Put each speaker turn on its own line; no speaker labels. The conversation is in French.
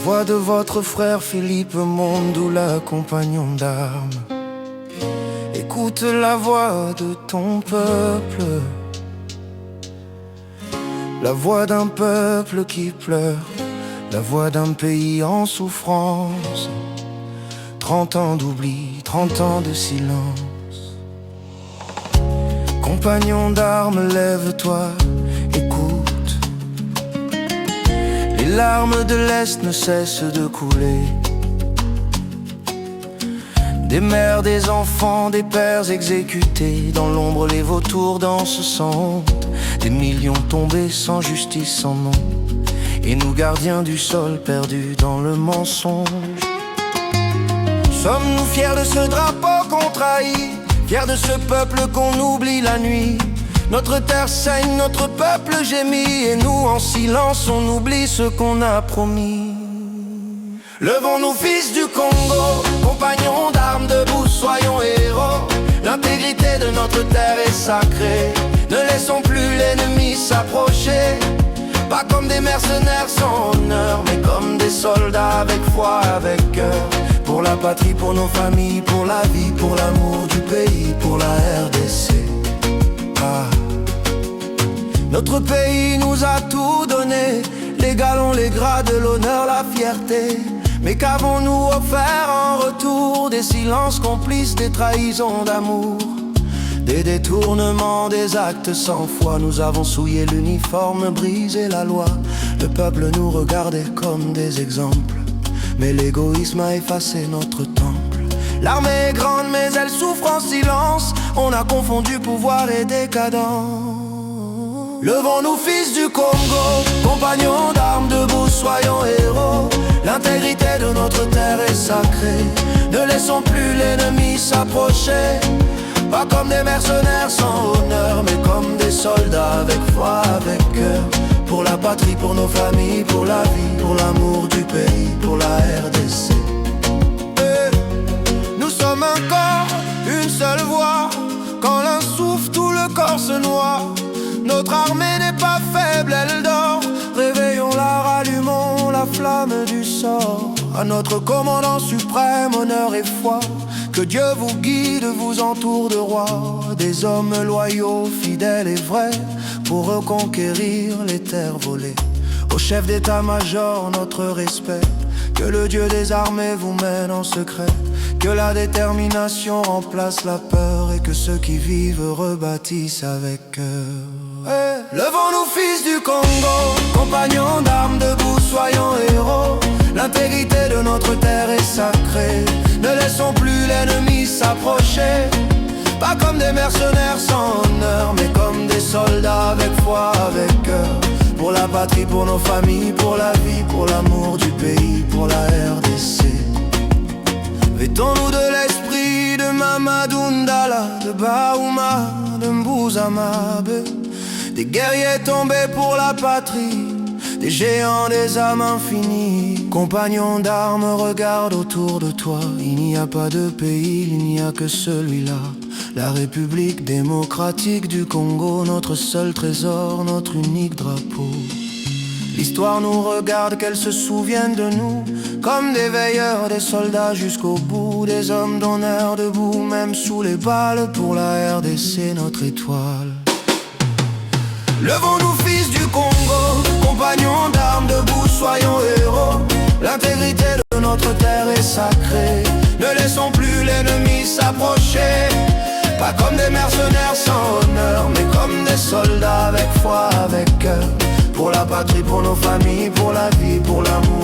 voix de votre frère Philippe Mondoula, compagnon d'armes. Écoute la voix de ton peuple, la voix d'un peuple qui pleure, la voix d'un pays en souffrance. 30 ans d'oubli, 30 ans de silence. Compagnon d'armes, lève-toi, écoute. Les larmes de l'Est ne cessent de couler. Des mères, des enfants, des pères exécutés. Dans l'ombre, les vautours dansent sans honte. Des millions tombés sans justice, sans nom. Et nous gardiens du sol perdus dans le mensonge. Sommes-nous fiers de ce drapeau qu'on trahit, fiers de ce peuple qu'on oublie la nuit? Notre terre saigne, notre peuple gémit, et nous en silence on oublie ce qu'on a promis. Levons-nous fils du Congo, compagnons d'armes, debout soyons héros. L'intégrité de notre terre est sacrée, ne laissons plus l'ennemi s'approcher. Pas comme des mercenaires sans honneur, mais comme des soldats avec foi, avec cœur. Pour la patrie, pour nos familles, pour la vie, pour l'amour du pays, pour la RDC. Notre pays nous a tout donné, les galons, les grades, l'honneur, la fierté. Mais qu'avons-nous offert en retour? Des silences complices, des trahisons d'amour, des détournements, des actes sans foi. Nous avons souillé l'uniforme, brisé la loi. Le peuple nous regardait comme des exemples, mais l'égoïsme a effacé notre temple. L'armée est grande mais elle souffre en silence. On a confondu pouvoir et décadence. Levons-nous fils du Congo, compagnons d'armes, debout soyons héros. L'intégrité de notre terre est sacrée, ne laissons plus l'ennemi s'approcher. Pas comme des mercenaires sans honneur, mais comme des soldats avec foi, avec cœur. Pour la patrie, pour nos familles, pour la vie, pour l'amour du pays, pour la RDC. Nous sommes un corps, une seule voix. Quand l'un souffle, tout le corps se noie. Notre armée n'est pas faible, elle dort. Réveillons-la, rallumons la flamme du sort. À notre commandant suprême, honneur et foi. Que Dieu vous guide, vous entoure de rois. Des hommes loyaux, fidèles et vrais, pour reconquérir les terres volées. Au chef d'état-major, notre respect. Que le Dieu des armées vous mène en secret. Que la détermination remplace la peur, et que ceux qui vivent rebâtissent avec cœur. Levons-nous fils du Congo, compagnons d'armes, debout soyons héros. L'intégrité de notre terre est sacrée, ne laissons plus l'ennemi s'approcher. Pas comme des mercenaires sans honneur, mais comme des soldats avec foi, avec cœur. Pour la patrie, pour nos familles, pour la vie, pour l'amour du pays, pour la RDC. Vêtons-nous de l'esprit de Mamadou Ndala, de Baouma, de Mbouzamabe. Des guerriers tombés pour la patrie, des géants, des âmes infinies. Compagnons d'armes, regarde autour de toi. Il n'y a pas de pays, il n'y a que celui-là. La République démocratique du Congo, notre seul trésor, notre unique drapeau. L'histoire nous regarde, qu'elle se souvienne de nous, comme des veilleurs, des soldats jusqu'au bout. Des hommes d'honneur debout, même sous les balles, pour la RDC, notre étoile. Levons-nous fils du Congo, compagnons d'armes, debout soyons héros. L'intégrité de notre terre est sacrée, ne laissons plus l'ennemi s'approcher. Pas comme des mercenaires sans honneur, mais comme des soldats avec foi, avec cœur. Pour la patrie, pour nos familles, pour la vie, pour l'amour